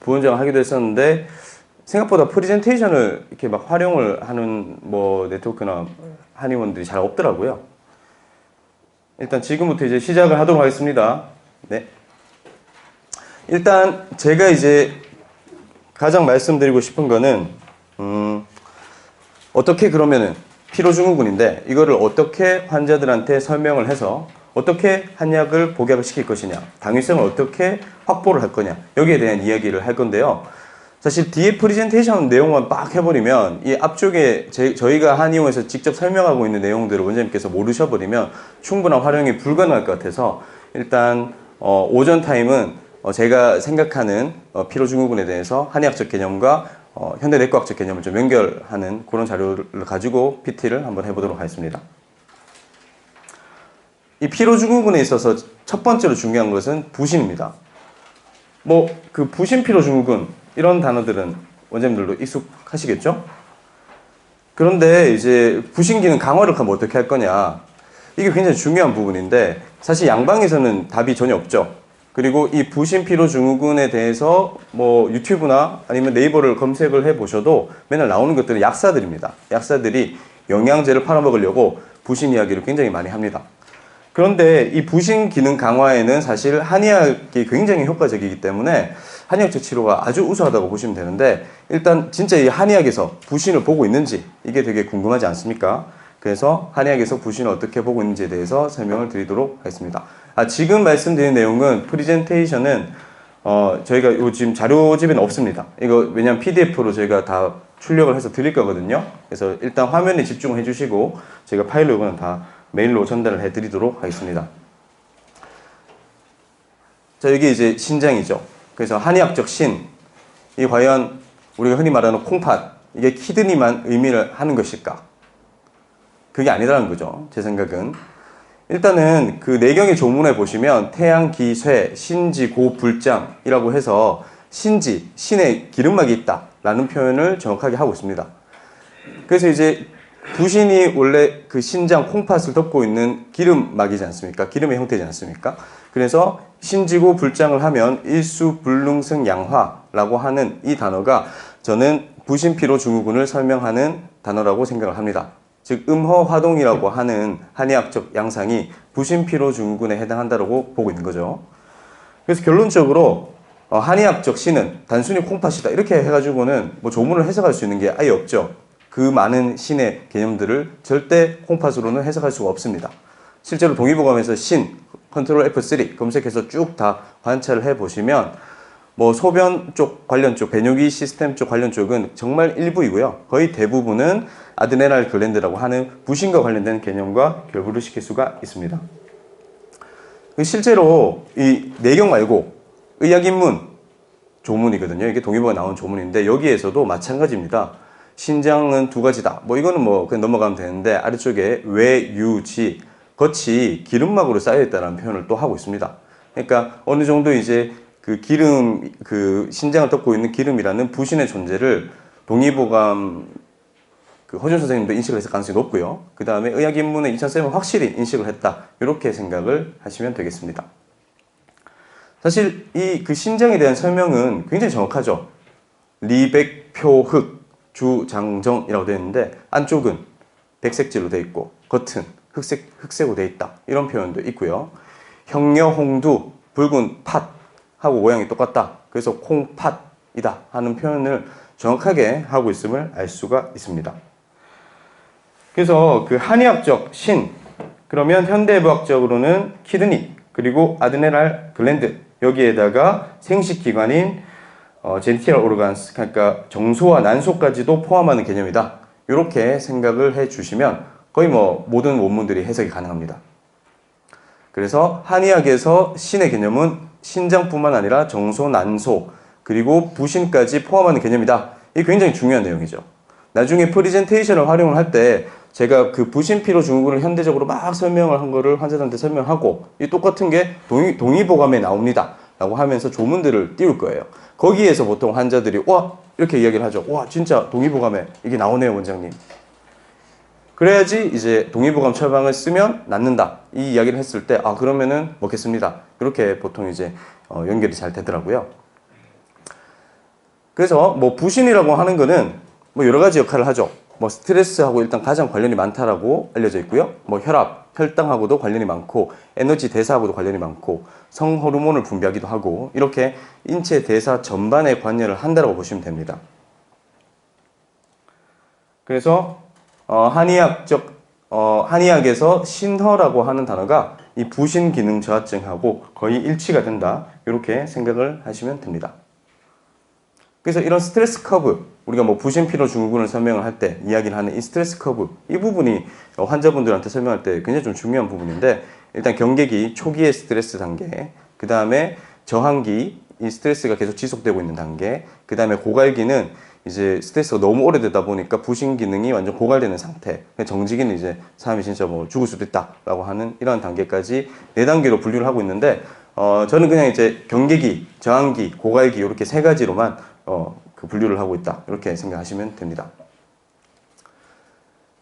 부원장을 하기도 했었는데 생각보다 프레젠테이션을 이렇게 막 활용을 하는 뭐 네트워크나 한의원들이 잘 없더라고요. 일단 지금부터 이제 시작을 하도록 하겠습니다. 네. 일단 제가 이제 가장 말씀드리고 싶은 거는 어떻게 그러면은 피로증후군인데 이거를 어떻게 환자들한테 설명을 해서 어떻게 한약을 복약을 시킬 것이냐, 당위성을 어떻게 확보를 할 거냐, 여기에 대한 이야기를 할 건데요. 사실 뒤에 프레젠테이션 내용만 빡 해버리면 이 앞쪽에 저희가 한의원에서 직접 설명하고 있는 내용들을 원장님께서 모르셔버리면 충분한 활용이 불가능할 것 같아서 일단 오전 타임은 제가 생각하는 피로증후군에 대해서 한의학적 개념과 현대내과학적 개념을 좀 연결하는 그런 자료를 가지고 PT를 한번 해보도록 하겠습니다. 이 피로증후군에 있어서 첫 번째로 중요한 것은 부신입니다. 뭐 그 부신 피로증후군 이런 단어들은 원장님들도 익숙하시겠죠? 그런데 이제 부신 기능 강화를 하면 어떻게 할 거냐, 이게 굉장히 중요한 부분인데 사실 양방에서는 답이 전혀 없죠. 그리고 이 부신 피로증후군에 대해서 뭐 유튜브나 아니면 네이버를 검색을 해 보셔도 맨날 나오는 것들은 약사들입니다. 약사들이 영양제를 팔아먹으려고 부신 이야기를 굉장히 많이 합니다. 그런데 이 부신 기능 강화에는 사실 한의학이 굉장히 효과적이기 때문에 한의학적 치료가 아주 우수하다고 보시면 되는데, 일단 진짜 이 한의학에서 부신을 보고 있는지 이게 되게 궁금하지 않습니까? 그래서 한의학에서 부신을 어떻게 보고 있는지에 대해서 설명을 드리도록 하겠습니다. 지금 말씀드린 내용은 프레젠테이션은 저희가 요 지금 자료집에는 없습니다. 이거 왜냐면 PDF로 저희가 다 출력을 해서 드릴 거거든요. 그래서 일단 화면에 집중을 해주시고 제가 파일로 이거는 다 메일로 전달을 해드리도록 하겠습니다. 자, 여기 이제 신장이죠. 그래서 한의학적 신, 이 과연 우리가 흔히 말하는 콩팥, 이게 키드니만 의미를 하는 것일까? 그게 아니라는 거죠. 제 생각은. 일단은 그 내경의 조문에 보시면 태양기쇠 신지고불장이라고 해서 신지, 신의 기름막이 있다 라는 표현을 정확하게 하고 있습니다. 그래서 이제 부신이 원래 그 신장 콩팥을 덮고 있는 기름막이지 않습니까? 기름의 형태지 않습니까? 그래서 신지고 불장을 하면 일수불능승 양화라고 하는 이 단어가 저는 부신피로증후군을 설명하는 단어라고 생각을 합니다. 즉 음허화동이라고 하는 한의학적 양상이 부신피로증후군에 해당한다고 보고 있는 거죠. 그래서 결론적으로 한의학적 신은 단순히 콩팥이다 이렇게 해가지고는 뭐 조문을 해석할 수 있는 게 아예 없죠. 그 많은 신의 개념들을 절대 콩팥으로는 해석할 수가 없습니다. 실제로 동의보감에서 신, 컨트롤 F3 검색해서 쭉 다 관찰을 해보시면 뭐 소변 쪽 관련 쪽, 배뇨기 시스템 쪽 관련 쪽은 정말 일부이고요. 거의 대부분은 아드레날 글랜드라고 하는 부신과 관련된 개념과 결부를 시킬 수가 있습니다. 실제로 이 내경 말고 의학인문 조문이거든요. 이게 동의보가 나온 조문인데 여기에서도 마찬가지입니다. 신장은 두 가지다. 뭐 이거는 뭐 그냥 넘어가면 되는데 아래쪽에 외유지, 겉이 기름막으로 쌓여있다는 표현을 또 하고 있습니다. 그러니까 어느 정도 이제 그 기름, 그 신장을 덮고 있는 기름이라는 부신의 존재를 동의보감 그 허준 선생님도 인식을 했을 가능성이 높고요. 그 다음에 의학인문의 이찬쌤은 확실히 인식을 했다. 이렇게 생각을 하시면 되겠습니다. 사실 이 그 신장에 대한 설명은 굉장히 정확하죠. 리백표흑 주장정이라고 되어 있는데 안쪽은 백색질로 되어 있고 겉은 흑색으로 되어 있다. 이런 표현도 있고요. 형녀홍두 붉은 팥하고 모양이 똑같다. 그래서 콩팥이다 하는 표현을 정확하게 하고 있음을 알 수가 있습니다. 그래서 그 한의학적 신, 그러면 현대의학적으로는 키드니, 그리고 아드레날 글랜드, 여기에다가 생식기관인 제니털 오르간스, 그러니까 정소와 난소까지도 포함하는 개념이다. 이렇게 생각을 해주시면 거의 뭐 모든 원문들이 해석이 가능합니다. 그래서 한의학에서 신의 개념은 신장뿐만 아니라 정소, 난소, 그리고 부신까지 포함하는 개념이다. 이게 굉장히 중요한 내용이죠. 나중에 프레젠테이션을 활용을 할 때 제가 그 부신피로증후군을 현대적으로 막 설명을 한 거를 환자들한테 설명하고 이 똑같은 게 동의보감에 나옵니다 라고 하면서 조문들을 띄울 거예요. 거기에서 보통 환자들이 와 이렇게 이야기를 하죠. 와 진짜 동의보감에 이게 나오네요 원장님. 그래야지 이제 동의보감 처방을 쓰면 낫는다 이 이야기를 했을 때 그러면은 먹겠습니다. 이렇게 보통 이제 연결이 잘 되더라고요. 그래서 뭐 부신이라고 하는 거는 뭐 여러 가지 역할을 하죠. 뭐 스트레스하고 일단 가장 관련이 많다라고 알려져 있고요. 뭐 혈압, 혈당하고도 관련이 많고 에너지 대사하고도 관련이 많고 성 호르몬을 분비하기도 하고 이렇게 인체 대사 전반에 관여를 한다고 보시면 됩니다. 그래서 한의학에서 신허라고 하는 단어가 이 부신 기능 저하증하고 거의 일치가 된다. 이렇게 생각을 하시면 됩니다. 그래서 이런 스트레스 커브, 우리가 뭐 부신 피로 증후군을 설명을 할 때 이야기를 하는 이 스트레스 커브, 이 부분이 환자분들한테 설명할 때 굉장히 좀 중요한 부분인데, 일단 경계기 초기의 스트레스 단계, 그 다음에 저항기, 이 스트레스가 계속 지속되고 있는 단계, 그 다음에 고갈기는 이제 스트레스가 너무 오래되다 보니까 부신 기능이 완전 고갈되는 상태, 정지기는 이제 사람이 진짜 뭐 죽을 수도 있다라고 하는 이런 단계까지 4단계로 분류를 하고 있는데, 저는 그냥 이제 경계기, 저항기, 고갈기 이렇게 3가지로만 그 분류를 하고 있다. 이렇게 생각하시면 됩니다.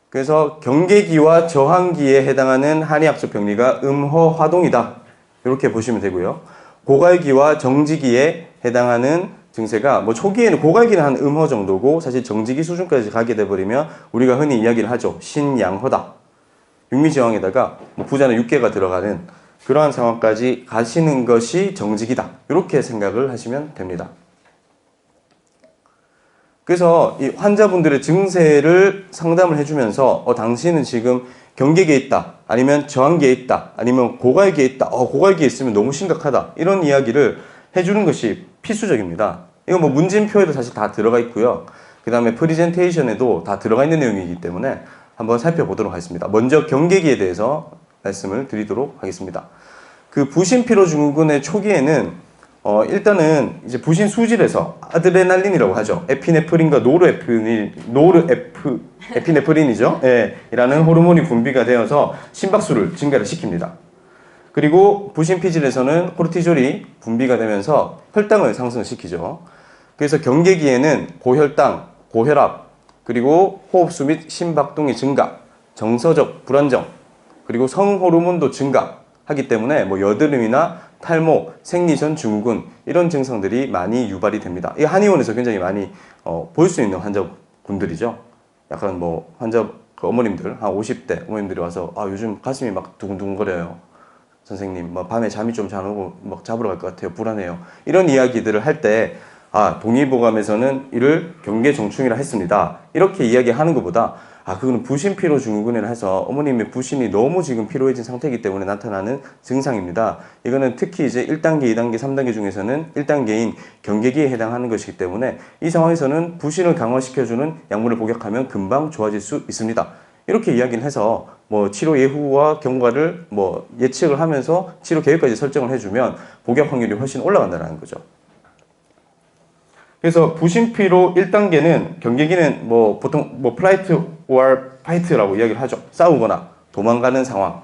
그래서 경계기와 저항기에 해당하는 한의학적 병리가 음허화동이다. 이렇게 보시면 되고요. 고갈기와 정지기에 해당하는 증세가 뭐 초기에는 고갈기는 한 음허 정도고 사실 정지기 수준까지 가게 돼버리면 우리가 흔히 이야기를 하죠. 신양허다. 육미지왕에다가 뭐 부자는 6개가 들어가는 그러한 상황까지 가시는 것이 정지기다. 이렇게 생각을 하시면 됩니다. 그래서 이 환자분들의 증세를 상담을 해주면서 당신은 지금 경계기에 있다, 아니면 저항기에 있다, 아니면 고갈기에 있다, 고갈기에 있으면 너무 심각하다, 이런 이야기를 해주는 것이 필수적입니다. 이거 뭐 문진표에도 사실 다 들어가 있고요. 그 다음에 프리젠테이션에도 다 들어가 있는 내용이기 때문에 한번 살펴보도록 하겠습니다. 먼저 경계기에 대해서 말씀을 드리도록 하겠습니다. 그 부신피로증후군의 초기에는 일단은 이제 부신 수질에서 아드레날린이라고 하죠. 에피네프린과 에피네프린이죠. 예, 이라는 호르몬이 분비가 되어서 심박수를 증가를 시킵니다. 그리고 부신 피질에서는 코르티졸이 분비가 되면서 혈당을 상승시키죠. 그래서 경계기에는 고혈당, 고혈압, 그리고 호흡수 및 심박동의 증가, 정서적 불안정, 그리고 성호르몬도 증가하기 때문에 뭐 여드름이나 탈모, 생리전 증후군 이런 증상들이 많이 유발이 됩니다. 이 한의원에서 굉장히 많이 볼 수 있는 환자분들이죠. 약간 뭐 환자 어머님들 한 50대 어머님들이 와서 요즘 가슴이 막 두근두근거려요. 선생님, 뭐 밤에 잠이 좀 잘 오고 막 잡으러 갈 것 같아요. 불안해요. 이런 이야기들을 할 때 동의보감에서는 이를 경계정충이라 했습니다. 이렇게 이야기하는 것보다 그거는 부신피로 증후군이라 해서 어머님의 부신이 너무 지금 피로해진 상태이기 때문에 나타나는 증상입니다. 이거는 특히 이제 1단계, 2단계, 3단계 중에서는 1단계인 경계기에 해당하는 것이기 때문에 이 상황에서는 부신을 강화시켜주는 약물을 복용하면 금방 좋아질 수 있습니다. 이렇게 이야기를 해서 뭐 치료 예후와 경과를 뭐 예측을 하면서 치료 계획까지 설정을 해주면 복약 확률이 훨씬 올라간다는 거죠. 그래서 부신피로 1단계는 경계기는 뭐 보통 뭐 플라이트 or 파이트라고 이야기를 하죠. 싸우거나 도망가는 상황.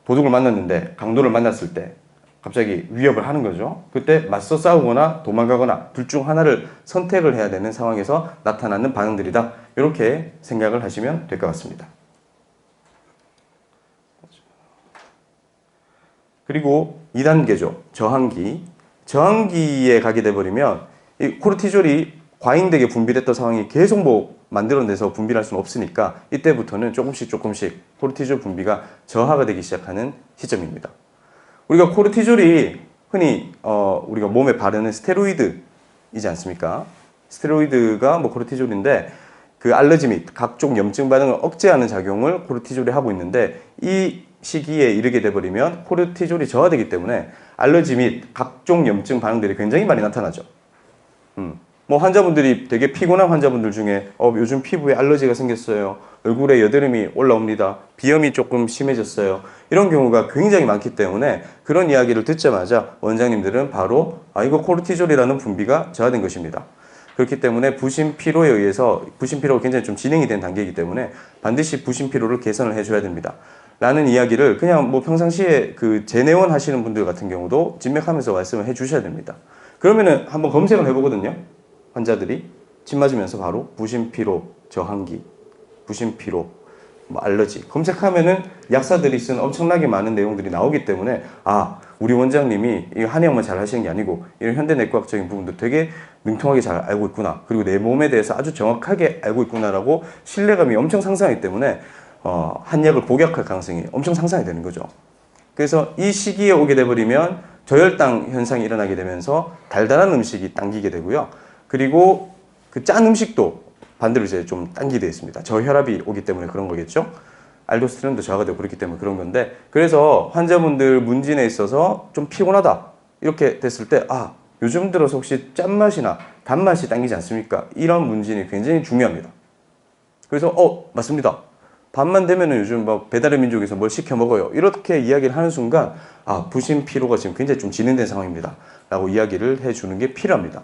도둑을 만났는데 강도를 만났을 때 갑자기 위협을 하는 거죠. 그때 맞서 싸우거나 도망가거나 둘 중 하나를 선택을 해야 되는 상황에서 나타나는 반응들이다. 이렇게 생각을 하시면 될 것 같습니다. 그리고 2단계죠. 저항기. 저항기에 가게 돼버리면 이 코르티졸이 과잉되게 분비됐던 상황이 계속 뭐 만들어내서 분비할 수는 없으니까 이때부터는 조금씩 코르티졸 분비가 저하가 되기 시작하는 시점입니다. 우리가 코르티졸이 흔히 우리가 몸에 바르는 스테로이드이지 않습니까? 스테로이드가 뭐 코르티졸인데 그 알러지 및 각종 염증 반응을 억제하는 작용을 코르티졸이 하고 있는데 이 시기에 이르게 돼버리면 코르티졸이 저하되기 때문에 알러지 및 각종 염증 반응들이 굉장히 많이 나타나죠. 뭐 환자분들이 되게 피곤한 환자분들 중에 요즘 피부에 알러지가 생겼어요. 얼굴에 여드름이 올라옵니다. 비염이 조금 심해졌어요. 이런 경우가 굉장히 많기 때문에 그런 이야기를 듣자마자 원장님들은 바로 이거 코르티졸이라는 분비가 저하된 것입니다. 그렇기 때문에 부신피로에 의해서 부신피로가 굉장히 좀 진행이 된 단계이기 때문에 반드시 부신피로를 개선을 해줘야 됩니다. 라는 이야기를 그냥 뭐 평상시에 그 재내원 하시는 분들 같은 경우도 진맥하면서 말씀을 해 주셔야 됩니다. 그러면은 한번 검색을 해보거든요. 환자들이 침 맞으면서 바로 부신피로 저항기, 부신피로 뭐 알러지 검색하면은 약사들이 쓴 엄청나게 많은 내용들이 나오기 때문에 아 우리 원장님이 이 한의학만 잘 하시는 게 아니고 이런 현대내과학적인 부분도 되게 능통하게 잘 알고 있구나 그리고 내 몸에 대해서 아주 정확하게 알고 있구나라고 신뢰감이 엄청 상승하기 때문에 한약을 복약할 가능성이 엄청 상승이 되는 거죠. 그래서 이 시기에 오게 돼버리면 저혈당 현상이 일어나게 되면서 달달한 음식이 당기게 되고요. 그리고 그 짠 음식도 반대로 이제 좀 당기게 있습니다. 저혈압이 오기 때문에 그런 거겠죠. 알도스테론도 저하가 되고 그렇기 때문에 그런 건데 그래서 환자분들 문진에 있어서 좀 피곤하다 이렇게 됐을 때 아 요즘 들어서 혹시 짠맛이나 단맛이 당기지 않습니까? 이런 문진이 굉장히 중요합니다. 그래서 맞습니다. 밤만 되면은 요즘 막 배달의 민족에서 뭘 시켜 먹어요. 이렇게 이야기를 하는 순간 아 부신 피로가 지금 굉장히 좀 진행된 상황입니다. 라고 이야기를 해주는 게 필요합니다.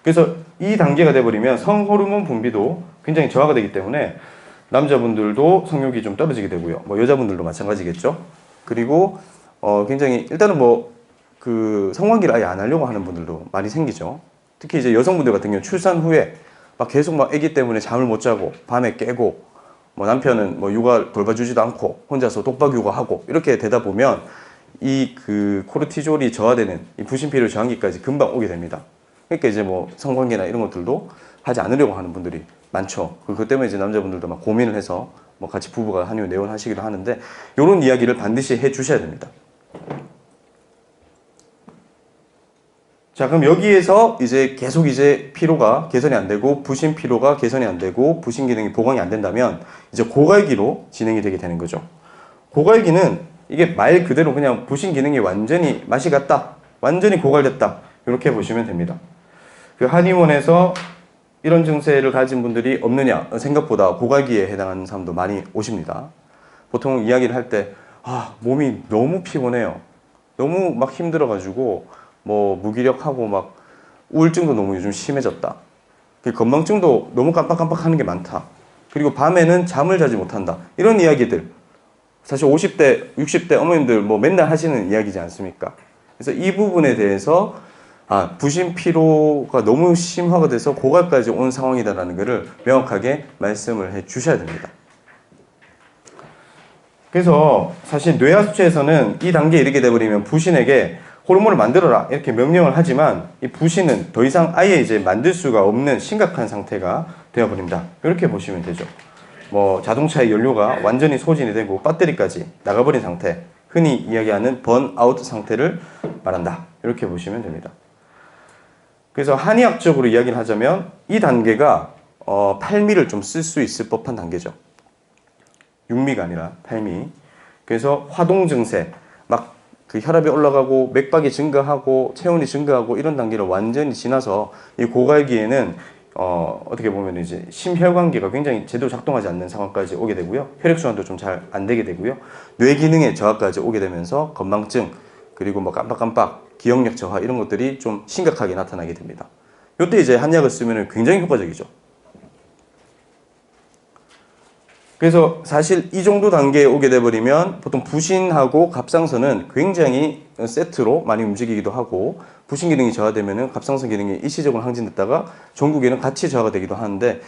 그래서 이 단계가 돼버리면 성호르몬 분비도 굉장히 저하가 되기 때문에 남자분들도 성욕이 좀 떨어지게 되고요. 뭐 여자분들도 마찬가지겠죠. 그리고 굉장히 일단은 뭐 그 성관계를 아예 안 하려고 하는 분들도 많이 생기죠. 특히 이제 여성분들 같은 경우 출산 후에 막 계속 막 아기 때문에 잠을 못 자고 밤에 깨고 뭐 남편은 뭐 육아 돌봐주지도 않고 혼자서 독박 육아하고 이렇게 되다 보면 이 그 코르티졸이 저하되는 이 부신피로 저항기까지 금방 오게 됩니다. 그러니까 이제 뭐 성관계나 이런 것들도 하지 않으려고 하는 분들이 많죠. 그것 때문에 이제 남자분들도 막 고민을 해서 뭐 같이 부부가 한의원 내원하시기도 하는데 이런 이야기를 반드시 해 주셔야 됩니다. 자, 그럼 여기에서 이제 계속 이제 피로가 개선이 안 되고 부신 피로가 개선이 안 되고 부신 기능이 보강이 안 된다면 이제 고갈기로 진행이 되게 되는 거죠. 고갈기는 이게 말 그대로 그냥 부신 기능이 완전히 맛이 갔다. 완전히 고갈됐다. 이렇게 보시면 됩니다. 그 한의원에서 이런 증세를 가진 분들이 없느냐? 생각보다 고갈기에 해당하는 사람도 많이 오십니다. 보통 이야기를 할 때 몸이 너무 피곤해요. 너무 막 힘들어가지고 뭐 무기력하고 막 우울증도 너무 요즘 심해졌다. 건망증도 너무 깜빡깜빡하는 게 많다. 그리고 밤에는 잠을 자지 못한다. 이런 이야기들 사실 50대, 60대 어머님들 뭐 맨날 하시는 이야기지 않습니까? 그래서 이 부분에 대해서 부신 피로가 너무 심화가 돼서 고갈까지 온 상황이다라는 것을 명확하게 말씀을 해 주셔야 됩니다. 그래서 사실 뇌하수체에서는 이 단계에 이르게 되버리면 부신에게 호르몬을 만들어라 이렇게 명령을 하지만 이 부신은 더 이상 아예 이제 만들 수가 없는 심각한 상태가 되어버립니다. 이렇게 보시면 되죠. 뭐 자동차의 연료가 완전히 소진이 되고 배터리까지 나가버린 상태, 흔히 이야기하는 번아웃 상태를 말한다. 이렇게 보시면 됩니다. 그래서 한의학적으로 이야기를 하자면 이 단계가 팔미를 좀 쓸 수 있을 법한 단계죠. 육미가 아니라 팔미. 그래서 화동 증세, 막 그 혈압이 올라가고 맥박이 증가하고 체온이 증가하고 이런 단계를 완전히 지나서 이 고갈기에는 어떻게 보면 이제 심혈관계가 굉장히 제대로 작동하지 않는 상황까지 오게 되고요. 혈액순환도 좀 잘 안 되게 되고요. 뇌 기능의 저하까지 오게 되면서 건망증 그리고 뭐 깜빡깜빡 기억력 저하 이런 것들이 좀 심각하게 나타나게 됩니다. 이때 이제 한약을 쓰면 굉장히 효과적이죠. 그래서 사실 이 정도 단계에 오게 돼버리면 보통 부신하고 갑상선은 굉장히 세트로 많이 움직이기도 하고 부신 기능이 저하되면 갑상선 기능이 일시적으로 항진됐다가 전국에는 같이 저하가 되기도 하는데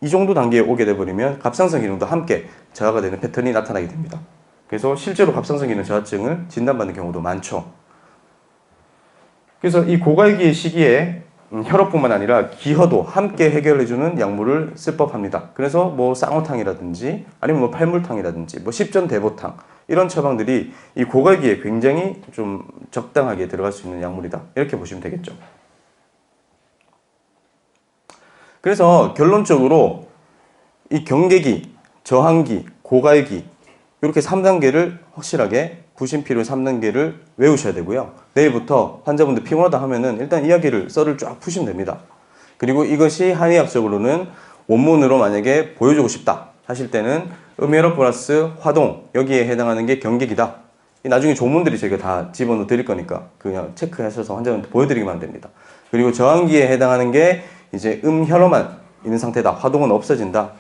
이 정도 단계에 오게 돼버리면 갑상선 기능도 함께 저하가 되는 패턴이 나타나게 됩니다. 그래서 실제로 갑상선 기능 저하증을 진단받는 경우도 많죠. 그래서 이 고갈기의 시기에 혈압뿐만 아니라 기허도 함께 해결해주는 약물을 쓸 법합니다. 그래서 뭐 쌍화탕이라든지 아니면 뭐 팔물탕이라든지 뭐 십전대보탕 이런 처방들이 이 고갈기에 굉장히 좀 적당하게 들어갈 수 있는 약물이다. 이렇게 보시면 되겠죠. 그래서 결론적으로 이 경계기, 저항기, 고갈기 이렇게 3단계를 확실하게 부신피로 3단계를 외우셔야 되고요. 내일부터 환자분들 피곤하다 하면은 일단 이야기를 썰을 쫙 푸시면 됩니다. 그리고 이것이 한의학적으로는 원문으로 만약에 보여주고 싶다 하실 때는 음혈압 플러스 화동 여기에 해당하는 게 경계기다. 나중에 조문들이 저희가 다 집어넣어 드릴 거니까 그냥 체크하셔서 환자분한테 보여드리기만 하면 됩니다. 그리고 저항기에 해당하는 게 이제 음혈로만 있는 상태다. 화동은 없어진다.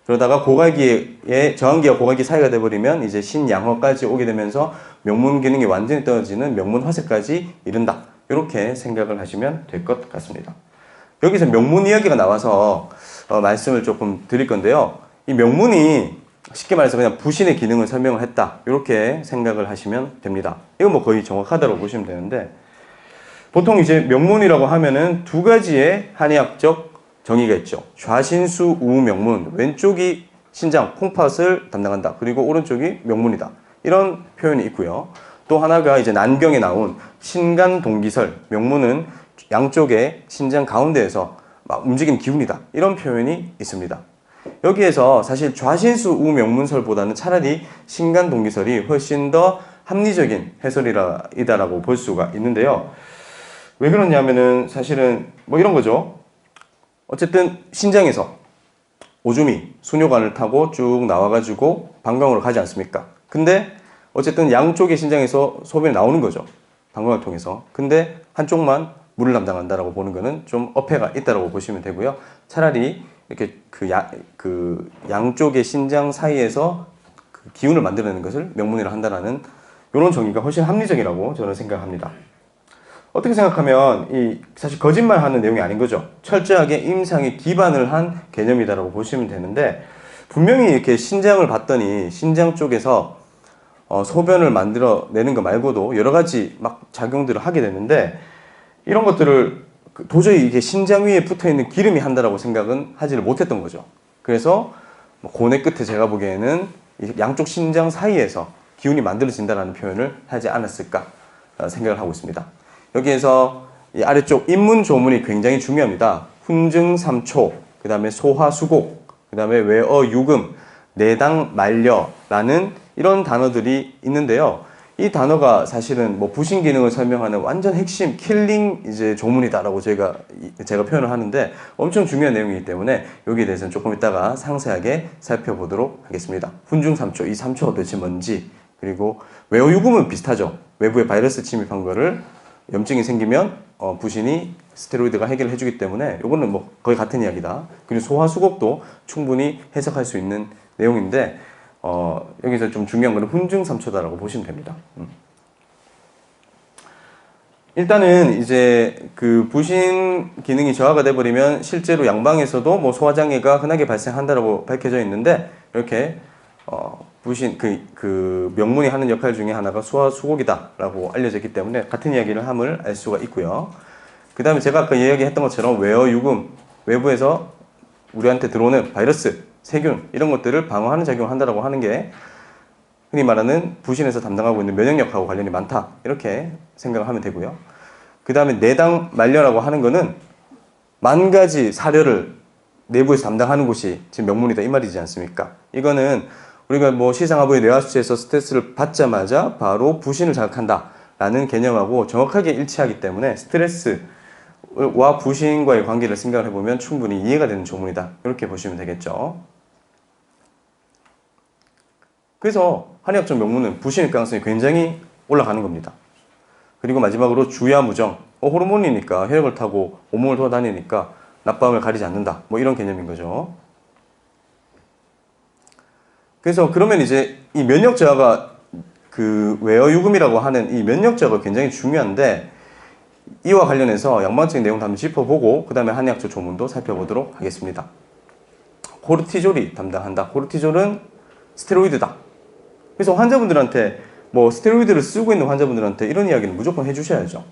그러다가 고갈기에 저항기와 고갈기 사이가 돼버리면 이제 신양허까지 오게 되면서 명문 기능이 완전히 떨어지는 명문화세까지 이른다. 이렇게 생각을 하시면 될 것 같습니다. 여기서 명문 이야기가 나와서 말씀을 조금 드릴 건데요. 이 명문이 쉽게 말해서 그냥 부신의 기능을 설명을 했다. 이렇게 생각을 하시면 됩니다. 이건 뭐 거의 정확하다고 보시면 되는데, 보통 이제 명문이라고 하면은 두 가지의 한의학적 정의가 있죠. 좌신수 우명문, 왼쪽이 신장, 콩팥을 담당한다. 그리고 오른쪽이 명문이다. 이런 표현이 있고요. 또 하나가 이제 난경에 나온 신간동기설, 명문은 양쪽의 신장 가운데에서 막 움직이는 기운이다. 이런 표현이 있습니다. 여기에서 사실 좌신수 우명문설보다는 차라리 신간동기설이 훨씬 더 합리적인 해설이다라고 볼 수가 있는데요. 왜 그러냐면은 사실은 뭐 이런 거죠. 어쨌든 신장에서 오줌이 수뇨관을 타고 쭉 나와가지고 방광으로 가지 않습니까? 근데 어쨌든 양쪽의 신장에서 소변이 나오는 거죠. 방광을 통해서. 근데 한쪽만 물을 담당한다라고 보는 거는 좀 어폐가 있다라고 보시면 되고요. 차라리 이렇게 그 양쪽의 신장 사이에서 그 기운을 만들어내는 것을 명문이라 한다라는 이런 정의가 훨씬 합리적이라고 저는 생각합니다. 어떻게 생각하면 이 사실 거짓말하는 내용이 아닌 거죠. 철저하게 임상에 기반을 한 개념이다라고 보시면 되는데, 분명히 이렇게 신장을 봤더니 신장 쪽에서 소변을 만들어내는 거 말고도 여러 가지 막 작용들을 하게 되는데, 이런 것들을 도저히 이게 신장 위에 붙어있는 기름이 한다라고 생각은 하지를 못했던 거죠. 그래서 고뇌 끝에 제가 보기에는 양쪽 신장 사이에서 기운이 만들어진다라는 표현을 하지 않았을까 생각을 하고 있습니다. 여기에서 이 아래쪽 인문 조문이 굉장히 중요합니다. 훈증삼초, 그 다음에 소화수곡, 그 다음에 외어유금, 내당말려라는 이런 단어들이 있는데요. 이 단어가 사실은 뭐 부신 기능을 설명하는 완전 핵심 킬링 이제 조문이다라고 제가 표현을 하는데, 엄청 중요한 내용이기 때문에 여기에 대해서는 조금 이따가 상세하게 살펴보도록 하겠습니다. 훈증삼초, 이 삼초가 도대체 뭔지, 그리고 외어유금은 비슷하죠. 외부에 바이러스 침입한 거를 염증이 생기면 부신이 스테로이드가 해결을 해주기 때문에 이거는 뭐 거의 같은 이야기다. 그리고 소화수곡도 충분히 해석할 수 있는 내용인데, 여기서 좀 중요한 거는 훈증삼초다라고 보시면 됩니다. 일단은 이제 그 부신 기능이 저하가 돼버리면 실제로 양방에서도 뭐 소화장애가 흔하게 발생한다라고 밝혀져 있는데, 이렇게 부신 그 명문이 하는 역할 중에 하나가 소화수곡이다라고 알려져 있기 때문에 같은 이야기를 함을 알 수가 있고요. 그 다음에 제가 아까 이야기했던 것처럼 외어유금, 외부에서 우리한테 들어오는 바이러스, 세균 이런 것들을 방어하는 작용을 한다라고 하는 게 흔히 말하는 부신에서 담당하고 있는 면역력하고 관련이 많다, 이렇게 생각을 하면 되고요. 그 다음에 내당말려라고 하는 거는 만 가지 사료를 내부에서 담당하는 곳이 지금 명문이다 이 말이지 않습니까? 이거는 우리가 뭐 시상하부의 뇌하수체에서 스트레스를 받자마자 바로 부신을 자극한다라는 개념하고 정확하게 일치하기 때문에 스트레스와 부신과의 관계를 생각을 해보면 충분히 이해가 되는 조문이다, 이렇게 보시면 되겠죠. 그래서 한의학적 명문은 부신일 가능성이 굉장히 올라가는 겁니다. 그리고 마지막으로 주야무정, 호르몬이니까 혈액을 타고 온몸을 돌아다니니까 낮밤을 가리지 않는다, 뭐 이런 개념인 거죠. 그래서 그러면 이제 이 면역 저하가 그 외어유금이라고 하는 이 면역 저하가 굉장히 중요한데, 이와 관련해서 양방적인 내용도 한번 짚어보고 그 다음에 한의학적 조문도 살펴보도록 하겠습니다. 코르티졸이 담당한다. 코르티졸은 스테로이드다. 그래서 환자분들한테 뭐 스테로이드를 쓰고 있는 환자분들한테 이런 이야기는 무조건 해주셔야죠.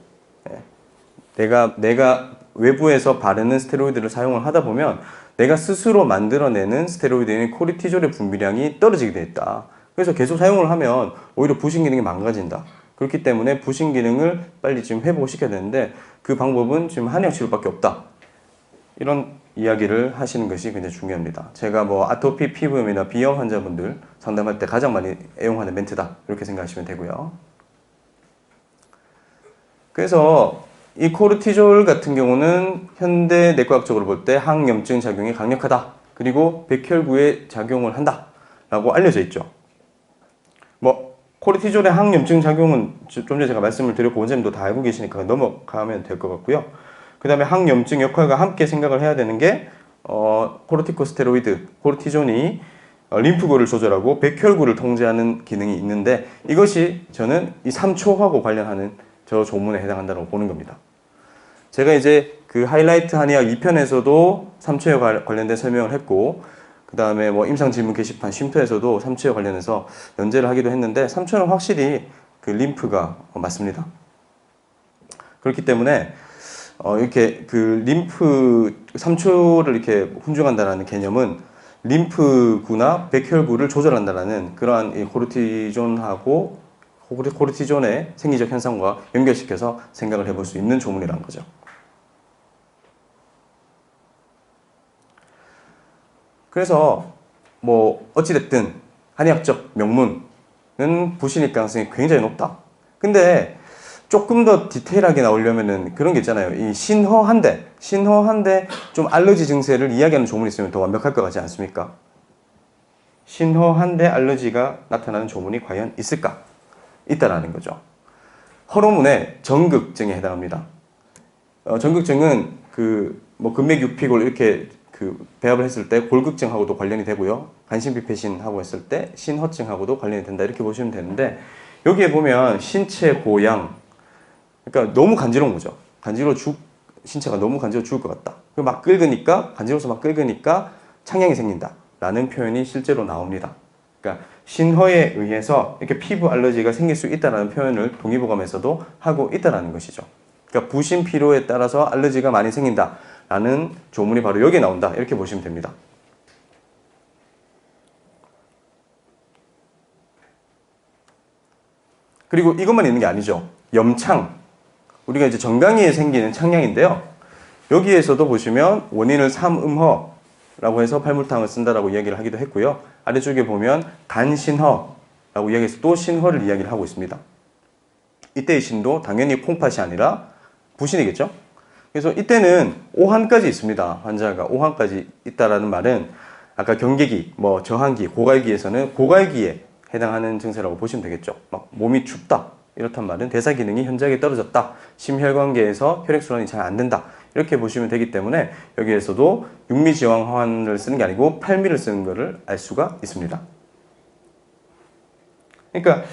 내가 외부에서 바르는 스테로이드를 사용을 하다 보면 내가 스스로 만들어내는 스테로이드인 코르티졸의 분비량이 떨어지게 돼 있다. 그래서 계속 사용을 하면 오히려 부신 기능이 망가진다. 그렇기 때문에 부신 기능을 빨리 지금 회복시켜야 되는데 그 방법은 지금 한의학 치료밖에 없다. 이런 이야기를 하시는 것이 굉장히 중요합니다. 제가 뭐 아토피 피부염이나 비염 환자분들 상담할 때 가장 많이 애용하는 멘트다, 이렇게 생각하시면 되고요. 그래서 이 코르티졸 같은 경우는 현대 내과학적으로 볼 때 항염증 작용이 강력하다. 그리고 백혈구에 작용을 한다 라고 알려져 있죠. 뭐 코르티졸의 항염증 작용은 좀 전에 제가 말씀을 드렸고 원장님도 다 알고 계시니까 넘어가면 될 것 같고요. 그 다음에 항염증 역할과 함께 생각을 해야 되는 게 코르티코스테로이드, 코르티존이 림프구를 조절하고 백혈구를 통제하는 기능이 있는데, 이것이 저는 이 3초하고 관련하는 저 조문에 해당한다고 보는 겁니다. 제가 이제 그 하이라이트 한의학 2편에서도 3초에 관련된 설명을 했고, 그 다음에 뭐 임상질문 게시판 쉼터에서도 3초에 관련해서 연재를 하기도 했는데 3초는 확실히 그 림프가 맞습니다. 그렇기 때문에 이렇게 그 림프 3초를 이렇게 훈증한다는 개념은 림프구나 백혈구를 조절한다는 그러한 이 코르티존하고 코르티존의 생리적 현상과 연결시켜서 생각을 해볼 수 있는 조문이라는 거죠. 그래서 뭐 어찌됐든 한의학적 명문은 부신일 가능성이 굉장히 높다. 근데 조금 더 디테일하게 나오려면은 그런 게 있잖아요. 이 신허한데 좀 알러지 증세를 이야기하는 조문이 있으면 더 완벽할 것 같지 않습니까? 신허한데 알러지가 나타나는 조문이 과연 있을까? 있다라는 거죠. 허로문의 전극증에 해당합니다. 전극증은 그 뭐 근맥 육피골 이렇게 그 배합을 했을 때 골극증하고도 관련이 되고요. 간신비폐신하고 했을 때 신허증하고도 관련이 된다 이렇게 보시면 되는데 여기에 보면 신체 고양 그러니까 너무 간지러운 거죠. 신체가 너무 간지러워 죽을 것 같다. 막 긁으니까 간지러워서 막 긁으니까 창양이 생긴다라는 표현이 실제로 나옵니다. 그러니까 신허에 의해서 이렇게 피부 알러지가 생길 수 있다라는 표현을 동의보감에서도 하고 있다라는 것이죠. 그러니까 부신 피로에 따라서 알러지가 많이 생긴다라는 조문이 바로 여기에 나온다. 이렇게 보시면 됩니다. 그리고 이것만 있는 게 아니죠. 염창. 우리가 이제 정강이에 생기는 창량인데요. 여기에서도 보시면 원인을 삼음허라고 해서 팔물탕을 쓴다라고 이야기를 하기도 했고요. 아래쪽에 보면 간신허라고 이야기해서 또 신허를 이야기를 하고 있습니다. 이때의 신도 당연히 콩팥이 아니라 부신이겠죠. 그래서 이때는 오한까지 있습니다. 환자가 오한까지 있다라는 말은 아까 경계기, 뭐 저한기, 고갈기에서는 고갈기에 해당하는 증세라고 보시면 되겠죠. 막 몸이 춥다. 이렇단 말은 대사 기능이 현저하게 떨어졌다. 심혈관계에서 혈액순환이 잘 안 된다. 이렇게 보시면 되기 때문에 여기에서도 육미지왕환을 쓰는 게 아니고 팔미를 쓰는 것을 알 수가 있습니다. 그러니까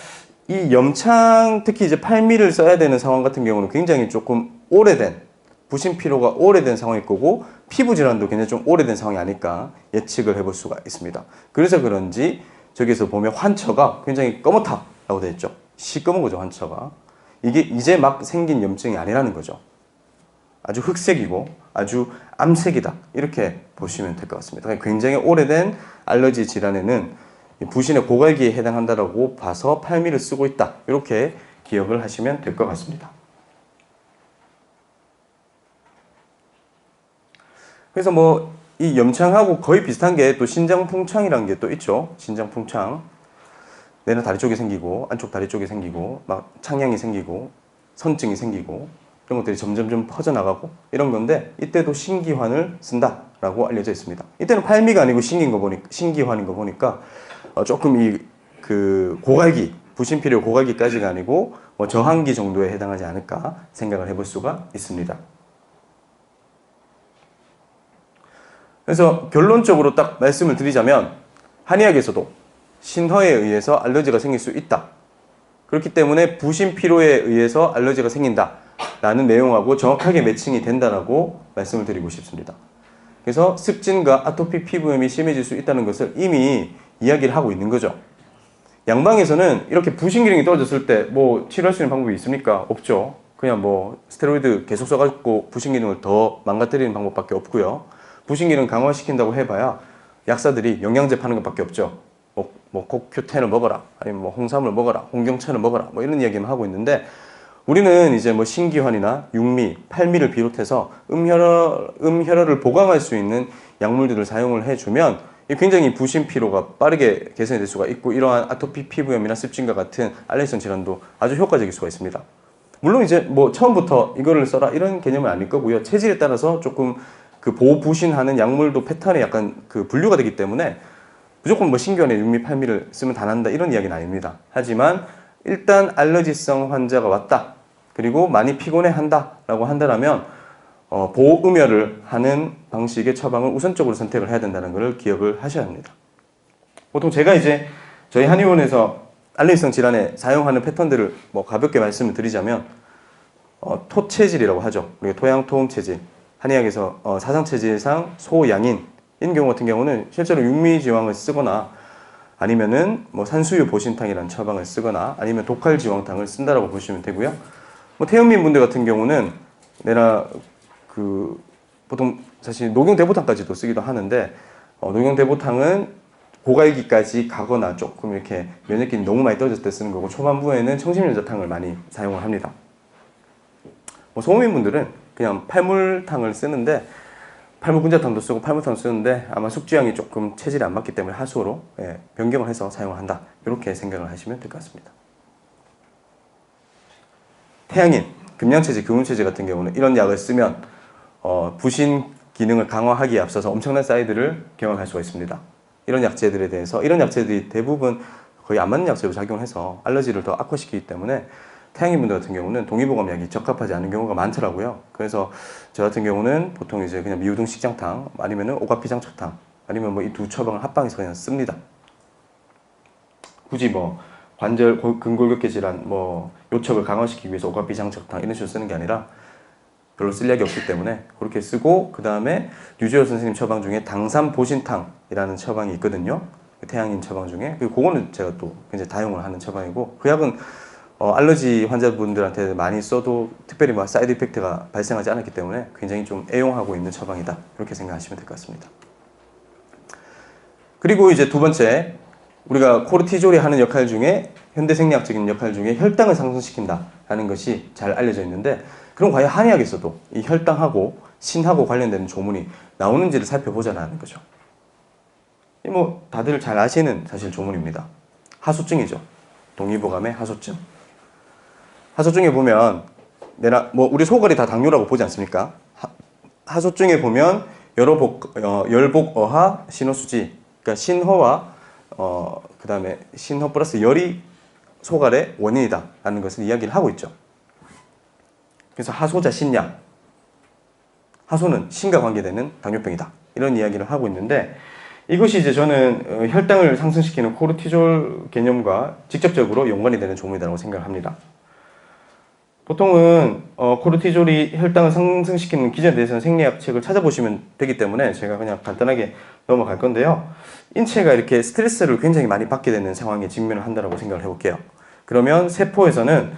이 염창, 특히 이제 팔미를 써야 되는 상황 같은 경우는 굉장히 조금 오래된 부신 피로가 오래된 상황일 거고 피부 질환도 굉장히 좀 오래된 상황이 아닐까 예측을 해볼 수가 있습니다. 그래서 그런지 저기서 보면 환처가 굉장히 검었다라고 되어 있죠. 시꺼먼 거죠, 환처가. 이게 이제 막 생긴 염증이 아니라는 거죠. 아주 흑색이고 아주 암색이다. 이렇게 보시면 될 것 같습니다. 굉장히 오래된 알러지 질환에는 부신의 고갈기에 해당한다라고 봐서 팔미를 쓰고 있다. 이렇게 기억을 하시면 될 것 같습니다. 그래서 뭐 이 염창하고 거의 비슷한 게 또 신장풍창이라는 게 또 있죠. 신장풍창. 내는 다리 쪽에 생기고 안쪽 다리 쪽에 생기고 막 창양이 생기고 선증이 생기고 이런 것들이 점점 퍼져나가고 이런 건데 이때도 신기환을 쓴다라고 알려져 있습니다. 이때는 팔미가 아니고 신기환인 거 보니까 조금 이 그 고갈기 부신피로 고갈기까지가 아니고 뭐 저항기 정도에 해당하지 않을까 생각을 해볼 수가 있습니다. 그래서 결론적으로 딱 말씀을 드리자면 한의학에서도 신허에 의해서 알러지가 생길 수 있다. 그렇기 때문에 부신 피로에 의해서 알러지가 생긴다라는 내용하고 정확하게 매칭이 된다라고 말씀을 드리고 싶습니다. 그래서 습진과 아토피 피부염이 심해질 수 있다는 것을 이미 이야기를 하고 있는 거죠. 양방에서는 이렇게 부신 기능이 떨어졌을 때 뭐 치료할 수 있는 방법이 있습니까? 없죠. 그냥 뭐 스테로이드 계속 써가지고 부신 기능을 더 망가뜨리는 방법밖에 없고요. 부신 기능 강화시킨다고 해봐야 약사들이 영양제 파는 것밖에 없죠. 뭐 코큐텐을 먹어라, 아니면 뭐 홍삼을 먹어라, 홍경천을 먹어라, 뭐 이런 이야기만 하고 있는데 우리는 이제 뭐 신기환이나 육미, 팔미를 비롯해서 음혈어를 보강할 수 있는 약물들을 사용을 해주면 굉장히 부신 피로가 빠르게 개선이 될 수가 있고 이러한 아토피 피부염이나 습진과 같은 알레르기성 질환도 아주 효과적일 수가 있습니다. 물론 이제 뭐 처음부터 이거를 써라 이런 개념은 아닐 거고요. 체질에 따라서 조금 그 보부신하는 약물도 패턴이 약간 그 분류가 되기 때문에 무조건 뭐 신기환에 육미, 팔미를 쓰면 다 난다 이런 이야기는 아닙니다. 하지만 일단 알러지성 환자가 왔다. 그리고 많이 피곤해 한다라고 한다면 보음혈을 하는 방식의 처방을 우선적으로 선택을 해야 된다는 것을 기억을 하셔야 합니다. 보통 제가 이제 저희 한의원에서 알레르기성 질환에 사용하는 패턴들을 뭐 가볍게 말씀을 드리자면 토체질이라고 하죠. 우리가 토양, 토음 체질. 한의학에서 사상체질상 소양인 이런 경우 같은 경우는 실제로 육미지왕을 쓰거나 아니면은 뭐 산수유 보신탕이라는 처방을 쓰거나 아니면 독활지왕탕을 쓴다라고 보시면 되고요. 뭐 태음인 분들 같은 경우는 내가 그 보통 사실 녹용대보탕까지도 쓰기도 하는데 녹용대보탕은 고갈기까지 가거나 조금 이렇게 면역력이 너무 많이 떨어졌을 때 쓰는 거고 초반부에는 청심유자탕을 많이 사용을 합니다. 뭐 소음인 분들은 그냥 팔물탕을 쓰는데 팔물군자탕도 쓰고 팔물탕도 쓰는데 아마 숙지향이 조금 체질이 안 맞기 때문에 하수로 변경을 해서 사용을 한다. 이렇게 생각을 하시면 될 것 같습니다. 태양인, 금양체제, 교훈체제 같은 경우는 이런 약을 쓰면 부신 기능을 강화하기에 앞서서 엄청난 사이드를 경험할 수가 있습니다. 이런 약제들에 대해서 이런 약제들이 대부분 거의 안 맞는 약제로 작용해서 알러지를 더 악화시키기 때문에 태양인분들 같은 경우는 동의보감약이 적합하지 않은 경우가 많더라고요. 그래서 저 같은 경우는 보통 이제 그냥 미우등 식장탕 아니면은 오가피장초탕 아니면 뭐 이 두 처방을 합방해서 그냥 씁니다. 굳이 뭐 관절 근골격계 질환 뭐 요척을 강화시키기 위해서 오가피장초탕 이런 식으로 쓰는 게 아니라 별로 쓸 약이 없기 때문에 그렇게 쓰고 그 다음에 유재열 선생님 처방 중에 당산보신탕이라는 처방이 있거든요. 태양인 처방 중에 그거는 제가 또 굉장히 다용을 하는 처방이고 그 약은 알러지 환자분들한테 많이 써도 특별히 뭐 사이드 이펙트가 발생하지 않았기 때문에 굉장히 좀 애용하고 있는 처방이다 이렇게 생각하시면 될 것 같습니다. 그리고 이제 두 번째 우리가 코르티졸이 하는 역할 중에 현대생리학적인 역할 중에 혈당을 상승시킨다라는 것이 잘 알려져 있는데 그럼 과연 한의학에서도 이 혈당하고 신하고 관련되는 조문이 나오는지를 살펴보자라는 거죠. 뭐 다들 잘 아시는 사실 조문입니다. 하소증이죠. 동의보감의 하소증. 하소증에 보면 뭐 우리 소갈이 다 당뇨라고 보지 않습니까? 하소증에 보면 열복 어하 신호수지. 그러니까 신호와 그 다음에 신호 플러스 열이 소갈의 원인이다라는 것을 이야기를 하고 있죠. 그래서 하소자 신약. 하소는 신과 관계되는 당뇨병이다. 이런 이야기를 하고 있는데 이것이 이제 저는 혈당을 상승시키는 코르티졸 개념과 직접적으로 연관이 되는 조문이라고 생각합니다. 보통은 코르티졸이 혈당을 상승시키는 기전에 대해서는 생리학 책을 찾아보시면 되기 때문에 제가 그냥 간단하게 넘어갈 건데요. 인체가 이렇게 스트레스를 굉장히 많이 받게 되는 상황에 직면을 한다고 생각을 해볼게요. 그러면 세포에서는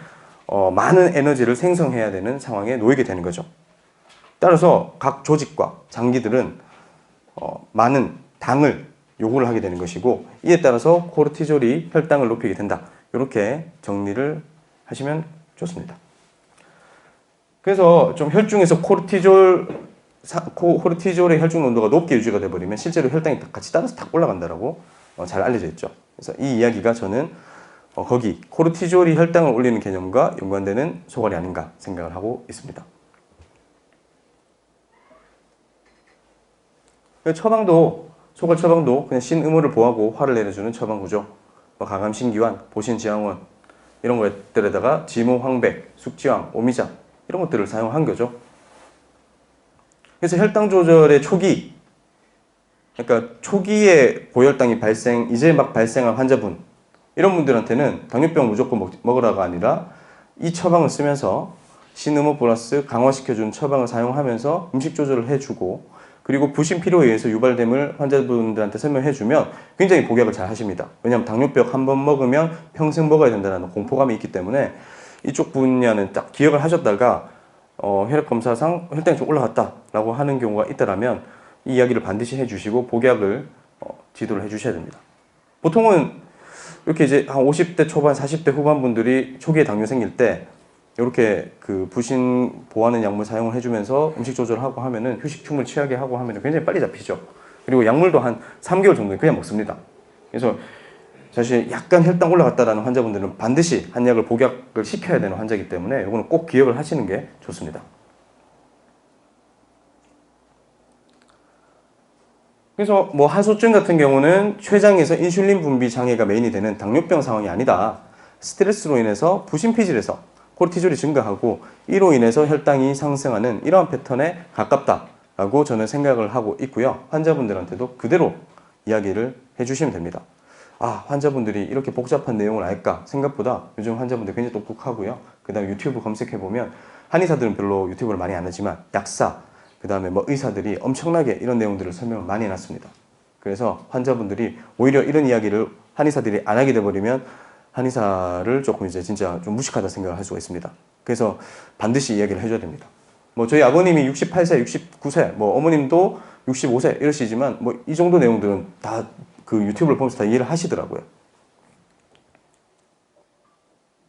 많은 에너지를 생성해야 되는 상황에 놓이게 되는 거죠. 따라서 각 조직과 장기들은 많은 당을 요구를 하게 되는 것이고 이에 따라서 코르티졸이 혈당을 높이게 된다. 이렇게 정리를 하시면 좋습니다. 그래서 좀 혈중에서 코르티졸의 혈중 농도가 높게 유지가 돼버리면 실제로 혈당이 같이 따라서 탁 올라간다라고 잘 알려져 있죠. 그래서 이 이야기가 저는 거기 코르티졸이 혈당을 올리는 개념과 연관되는 소갈이 아닌가 생각을 하고 있습니다. 소갈 처방도 그냥 신의모를 보하고 화를 내려주는 처방구죠. 가감신기환, 보신지향원 이런 것들에다가 지모, 황백, 숙지황, 오미자 이런 것들을 사용한 거죠. 그래서 혈당 조절의 초기, 그러니까 초기에 고혈당이 이제 막 발생한 환자분 이런 분들한테는 당뇨병 무조건 먹으라가 아니라 이 처방을 쓰면서 신의모 플러스 강화시켜주는 처방을 사용하면서 음식 조절을 해주고 그리고 부신 필요에 의해서 유발됨을 환자분들한테 설명해주면 굉장히 복약을 잘 하십니다. 왜냐하면 당뇨병 한 번 먹으면 평생 먹어야 된다는 공포감이 있기 때문에 이쪽 분야는 딱 기억을 하셨다가 혈액검사상 혈당이 좀 올라갔다라고 하는 경우가 있다라면 이 이야기를 반드시 해주시고 복약을 지도를 해주셔야 됩니다. 보통은 이렇게 이제 한 50대 초반, 40대 후반 분들이 초기에 당뇨 생길 때 이렇게 그 부신 보하는 약물 사용을 해주면서 음식 조절하고 하면은 휴식춤을 취하게 하고 하면은 굉장히 빨리 잡히죠. 그리고 약물도 한 3개월 정도는 그냥 먹습니다. 그래서 사실 약간 혈당 올라갔다라는 환자분들은 반드시 한 약을 복약을 시켜야 되는 환자이기 때문에 이거는 꼭 기억을 하시는 게 좋습니다. 그래서 뭐 하소증 같은 경우는 췌장에서 인슐린 분비 장애가 메인이 되는 당뇨병 상황이 아니다. 스트레스로 인해서 부신피질에서 코르티졸이 증가하고 이로 인해서 혈당이 상승하는 이러한 패턴에 가깝다라고 저는 생각을 하고 있고요. 환자분들한테도 그대로 이야기를 해주시면 됩니다. 환자분들이 이렇게 복잡한 내용을 알까? 생각보다 요즘 환자분들 굉장히 똑똑하고요. 그 다음에 유튜브 검색해보면 한의사들은 별로 유튜브를 많이 안 하지만 약사, 그 다음에 뭐 의사들이 엄청나게 이런 내용들을 설명을 많이 해놨습니다. 그래서 환자분들이 오히려 이런 이야기를 한의사들이 안 하게 돼버리면 한의사를 조금 이제 진짜 좀 무식하다 생각을 할 수가 있습니다. 그래서 반드시 이야기를 해줘야 됩니다. 뭐 저희 아버님이 68세, 69세, 뭐 어머님도 65세 이러시지만 뭐 이 정도 내용들은 다 그 유튜브를 보면서 다 이해를 하시더라고요.